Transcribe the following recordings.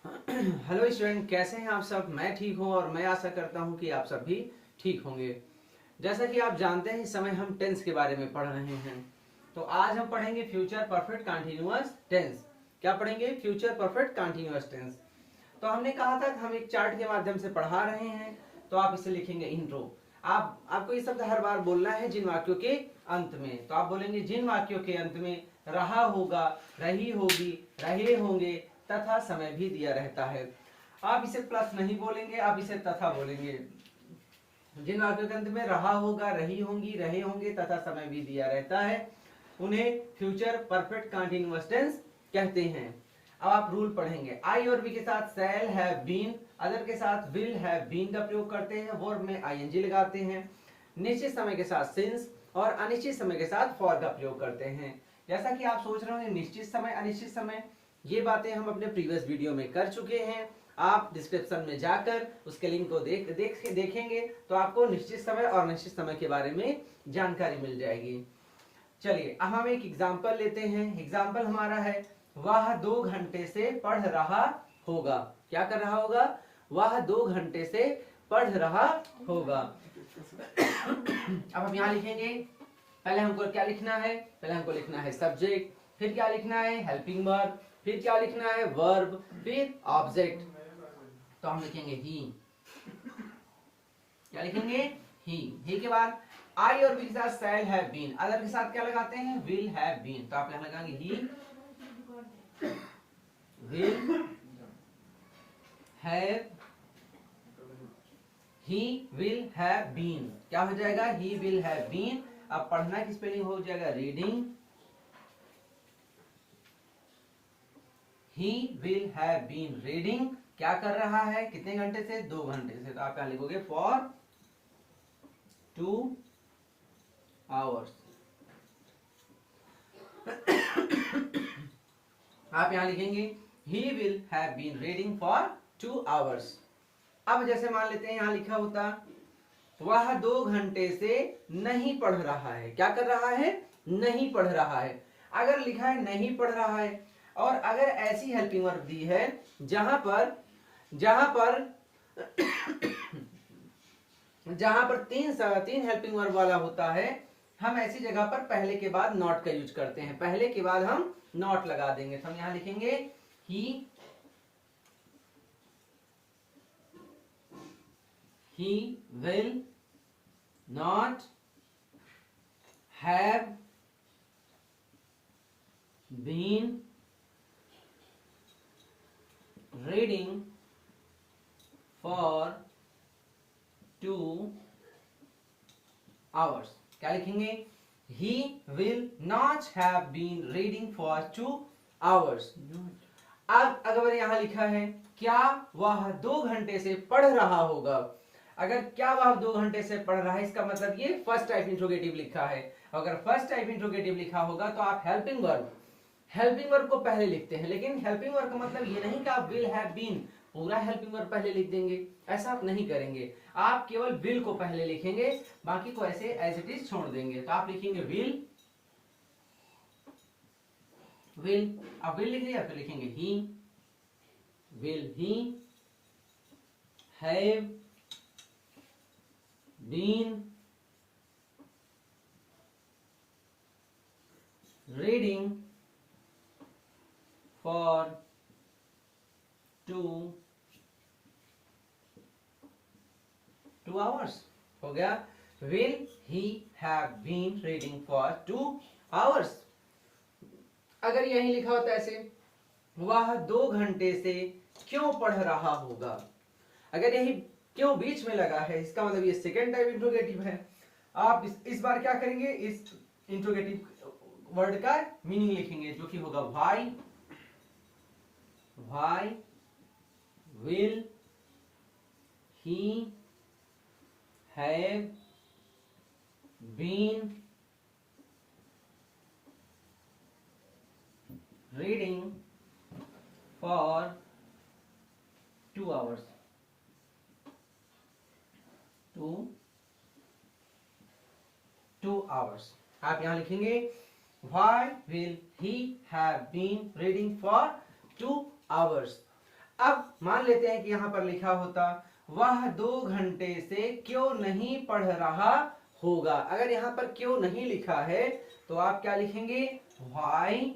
Hello student, कैसे हैं आप सब। मैं ठीक हूं और मैं आशा करता हूं कि आप सब भी ठीक होंगे। जैसा कि आप जानते हैं इस समय हम टेंस के बारे में पढ़ रहे हैं। तो आज हम पढ़ेंगे फ्यूचर परफेक्ट कंटीन्यूअस टेंस। क्या पढ़ेंगे? Future perfect continuous tense. तो हमने कहा था कि हम एक चार्ट के माध्यम से पढ़ा रहे हैं। तो आप इसे लिखेंगे इंट्रो। आपको ये शब्द हर बार बोलना है जिन वाक्यों के अंत में। तो आप बोलेंगे जिन वाक्यों के अंत में रहा होगा, रही होगी, रहे होंगे तथा समय भी दिया रहता है। आप इसे प्लस नहीं बोलेंगे, आप इसे तथा बोलेंगे। जिन वाक्यों के अंत में रहा होगा, रही होंगी, रहे होंगे तथा समय भी दिया रहता है उन्हें फ्यूचर परफेक्ट कंटीन्यूअस टेंस कहते हैं। अब आप रूल पढ़ेंगे। आई और बी के साथ शैल हैव बीन, अदर के साथ विल हैव बीन का प्रयोग करते हैं, वर्ब में आईएनजी लगाते हैं। निश्चित समय के साथ सिंस और अनिश्चित समय के साथ फॉर का प्रयोग करते हैं। जैसा कि आप सोच रहे होंगे निश्चित समय अनिश्चित समय, ये बातें हम अपने प्रीवियस वीडियो में कर चुके हैं। आप डिस्क्रिप्शन में जाकर उसके लिंक को देखेंगे तो आपको निश्चित समय और अनिश्चित समय के बारे में जानकारी मिल जाएगी। चलिए अब हम एक एग्जाम्पल लेते हैं। एग्जाम्पल हमारा है वह 2 घंटे से पढ़ रहा होगा। क्या कर रहा होगा? वह 2 घंटे से पढ़ रहा होगा। अब हम यहाँ लिखेंगे, पहले हमको क्या लिखना है? पहले हमको लिखना है सब्जेक्ट, फिर क्या लिखना है? हेल्पिंग वर्ब, फिर क्या लिखना है? वर्ब, फिर ऑब्जेक्ट। तो हम लिखेंगे ही। क्या लिखेंगे? ही के बाद आई और बी के साथ शैल हैव बीन, अदर के साथ क्या लगाते हैं? Will have been. तो आप यहां लगाएंगे he will have, he will have been. क्या हो जाएगा? He will have been. अब पढ़ना की स्पेलिंग हो जाएगा reading. He will have been reading. क्या कर रहा है? कितने घंटे से? 2 घंटे से। तो आप यहां लिखोगे फॉर 2 hours। आप यहां लिखेंगे he will have been reading for 2 hours। अब जैसे मान लेते हैं यहां लिखा होता वह 2 घंटे से नहीं पढ़ रहा है। क्या कर रहा है? नहीं पढ़ रहा है। अगर लिखा है नहीं पढ़ रहा है और अगर ऐसी हेल्पिंग वर्ब दी है जहां पर जहां पर तीन हेल्पिंग वर्ब वाला होता है, हम ऐसी जगह पर पहले के बाद नॉट का यूज करते हैं। पहले के बाद हम नॉट लगा देंगे। तो हम यहां लिखेंगे he will not have been reading for 2 hours। क्या लिखेंगे? he will not have been reading for 2 hours। अब अगर यहां लिखा है क्या वह 2 घंटे से पढ़ रहा होगा, अगर क्या वह 2 घंटे से पढ़ रहा है, इसका मतलब ये फर्स्ट टाइप इंट्रोगेटिव लिखा है। अगर फर्स्ट टाइप इंट्रोगेटिव लिखा होगा तो आप हेल्पिंग वर्ब को पहले लिखते हैं। लेकिन हेल्पिंग वर्ब का मतलब ये नहीं कि आप विल हैव बीन पूरा हेल्पिंग वर्ब पहले लिख देंगे, ऐसा आप नहीं करेंगे। आप केवल विल को पहले लिखेंगे, बाकी को ऐसे एज इट इज छोड़ देंगे। तो आप लिखेंगे विल अब विल लिख लिया, फिर लिखेंगे he will he have been reading for 2 hours। हो गया will he have been reading for 2 hours। अगर यही लिखा होता ऐसे वह 2 घंटे से क्यों पढ़ रहा होगा, अगर यही क्यों बीच में लगा है, इसका मतलब ये सेकेंड टाइप इंट्रोगेटिव है। आप इस बार क्या करेंगे? इस इंट्रोगेटिव वर्ड का मीनिंग लिखेंगे जो कि होगा why will he have been reading for 2 hours। 2 hours। आप यहां लिखेंगे Why will he have been reading for 2 hours। अब मान लेते हैं कि यहाँ पर लिखा होता वह 2 घंटे से क्यों नहीं पढ़ रहा होगा। अगर यहाँ पर क्यों नहीं लिखा है तो आप क्या लिखेंगे, why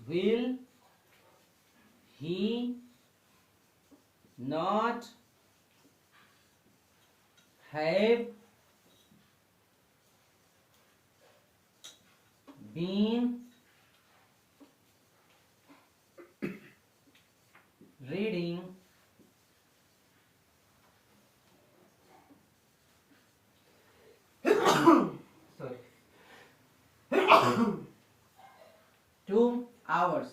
will he not have been reading sorry 2 hours।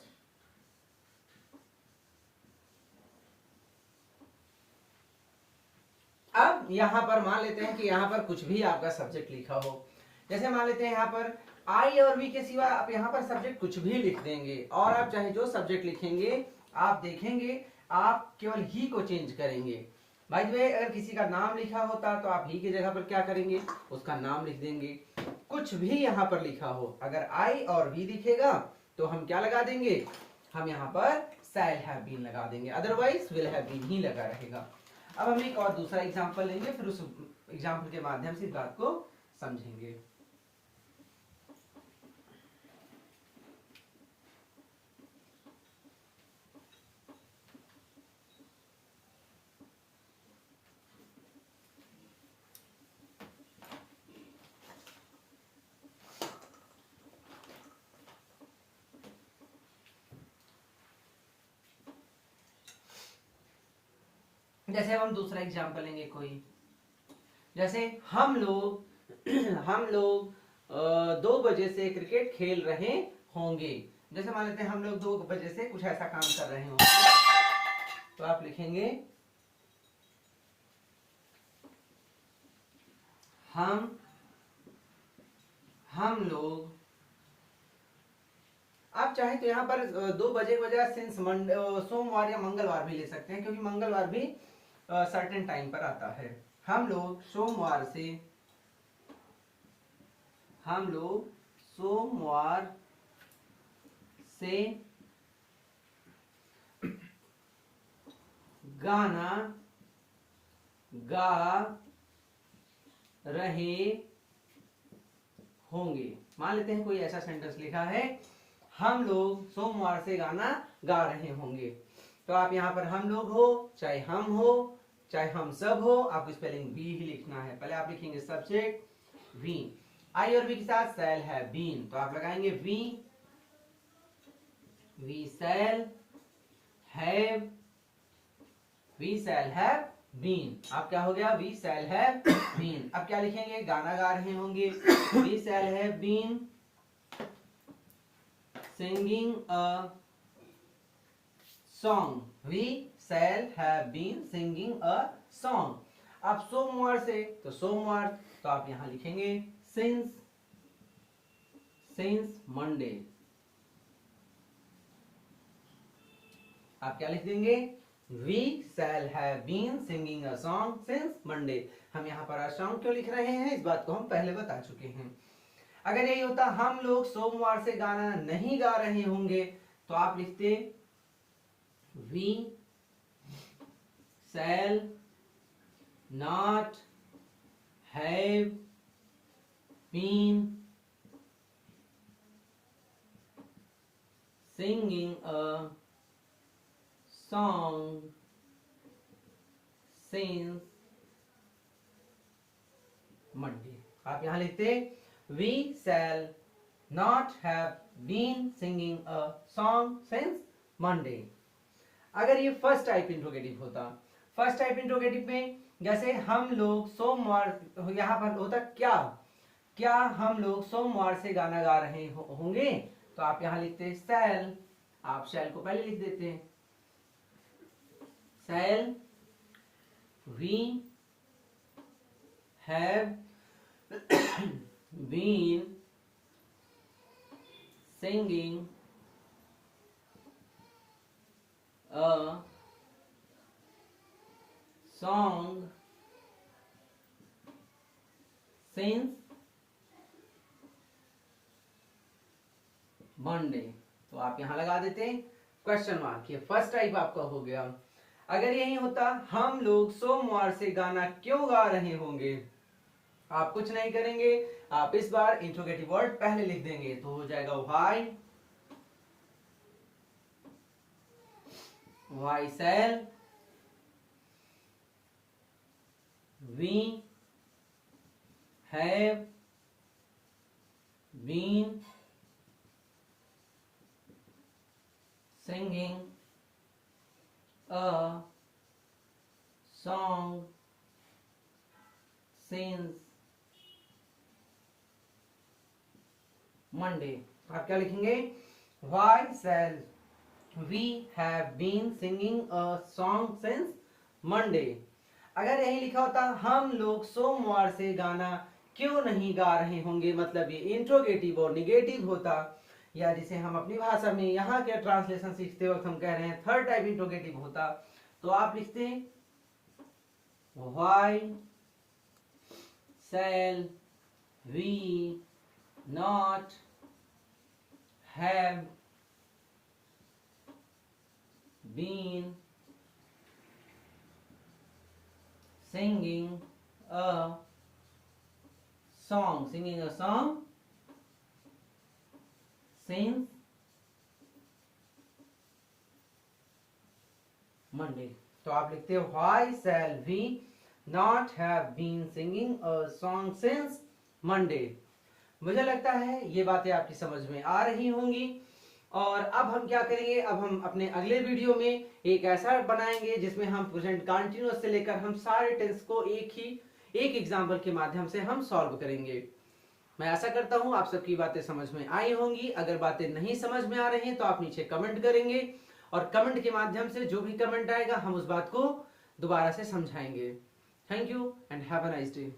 अब यहां पर मान लेते हैं कि यहां पर कुछ भी आपका सब्जेक्ट लिखा हो, जैसे मान लेते हैं यहां पर आई और वी के सिवा आप यहां पर सब्जेक्ट कुछ भी लिख देंगे, और आप चाहे जो सब्जेक्ट लिखेंगे आप देखेंगे आप केवल ही को चेंज करेंगे। भाई द वे, अगर किसी का नाम लिखा होता तो आप ही की जगह पर क्या करेंगे, उसका नाम लिख देंगे। कुछ भी यहाँ पर लिखा हो, अगर आई और वी दिखेगा तो हम क्या लगा देंगे, हम यहाँ पर शैल हैव बीन लगा देंगे, अदरवाइज विल हैव बीन ही लगा रहेगा। अब हम एक और दूसरा एग्जाम्पल लेंगे, फिर उस एग्जाम्पल के माध्यम से इस बात को समझेंगे। जैसे अब हम दूसरा एग्जाम्पल लेंगे कोई, जैसे हम लोग 2 बजे से क्रिकेट खेल रहे होंगे। जैसे मान लेते हैं हम लोग 2 बजे से कुछ ऐसा काम कर रहे होंगे, तो आप लिखेंगे हम लोग। आप चाहे तो यहाँ पर 2 बजे के बजाय सिंस सोमवार या मंगलवार भी ले सकते हैं, क्योंकि मंगलवार भी सर्टेन टाइम पर आता है। हम लोग सोमवार से गाना गा रहे होंगे। मान लेते हैं कोई ऐसा सेंटेंस लिखा है, हम लोग सोमवार से गाना गा रहे होंगे, तो आप यहाँ पर हम लोग हो चाहे हम हो चाहे हम सब हो, आपको स्पेलिंग बी ही लिखना है। पहले आप लिखेंगे सब्जेक्ट वी, आई और वी के साथ शैल है बीन, तो आप लगाएंगे वी शैल हैव बीन। अब क्या हो गया, वी शैल हैव बीन। अब क्या लिखेंगे, गाना गा रहे होंगे, we shall have been singing a song, we shall have been singing a song. अब सोमवार से तो सोमवार, तो आप यहां लिखेंगे सिंस मंडे। आप क्या लिख देंगे, we shall have been singing a song since Monday. हम यहाँ पर सॉन्ग क्यों लिख रहे हैं, इस बात को हम पहले बता चुके हैं। अगर यही होता हम लोग सोमवार से गाना नहीं गा रहे होंगे, तो आप लिखते we shall not have been singing a song since Monday। आप यहां लिखते we shall not have been singing a song since Monday। अगर ये फर्स्ट टाइप इंट्रोगेटिव होता, फर्स्ट टाइप इंट्रोगेटिव में जैसे हम लोग सोमवार, यहां पर होता क्या हम लोग सोमवार से गाना गा रहे होंगे, तो आप यहां लिखते shall, आप shall को पहले लिख देते हैं, shall we have been singing a song since Monday। तो आप यहाँ लगा देते हैं क्वेश्चन मार्क। ये फर्स्ट टाइप आपका हो गया। अगर यही होता हम लोग सोमवार से गाना क्यों गा रहे होंगे, आप कुछ नहीं करेंगे, आप इस बार इंट्रोगेटिव वर्ड पहले लिख देंगे तो हो जाएगा why shall we have been singing a song since Monday। आप क्या लिखेंगे? Why shall we have been singing a song since Monday। अगर यही लिखा होता हम लोग सोमवार से गाना क्यों नहीं गा रहे होंगे, मतलब ये इंट्रोगेटिव और निगेटिव होता, या जिसे हम अपनी भाषा में यहाँ के ट्रांसलेशन सीखते वक्त हम कह रहे हैं थर्ड टाइप इंट्रोगेटिव होता, तो आप लिखते हैं why shall we not have been singing a song since Monday। तो आप लिखते हो why shall we not have been singing a song since Monday। मुझे लगता है ये बातें आपकी समझ में आ रही होंगी। और अब हम क्या करेंगे, अब हम अपने अगले वीडियो में एक ऐसा बनाएंगे जिसमें हम प्रेजेंट कंटिन्यूअस से लेकर हम सारे टेंस को एक एग्जांपल के माध्यम से हम सॉल्व करेंगे। मैं आशा करता हूं आप सबकी बातें समझ में आई होंगी। अगर बातें नहीं समझ में आ रही हैं तो आप नीचे कमेंट करेंगे और कमेंट के माध्यम से जो भी कमेंट आएगा हम उस बात को दोबारा से समझाएंगे। Thank you and have a nice day.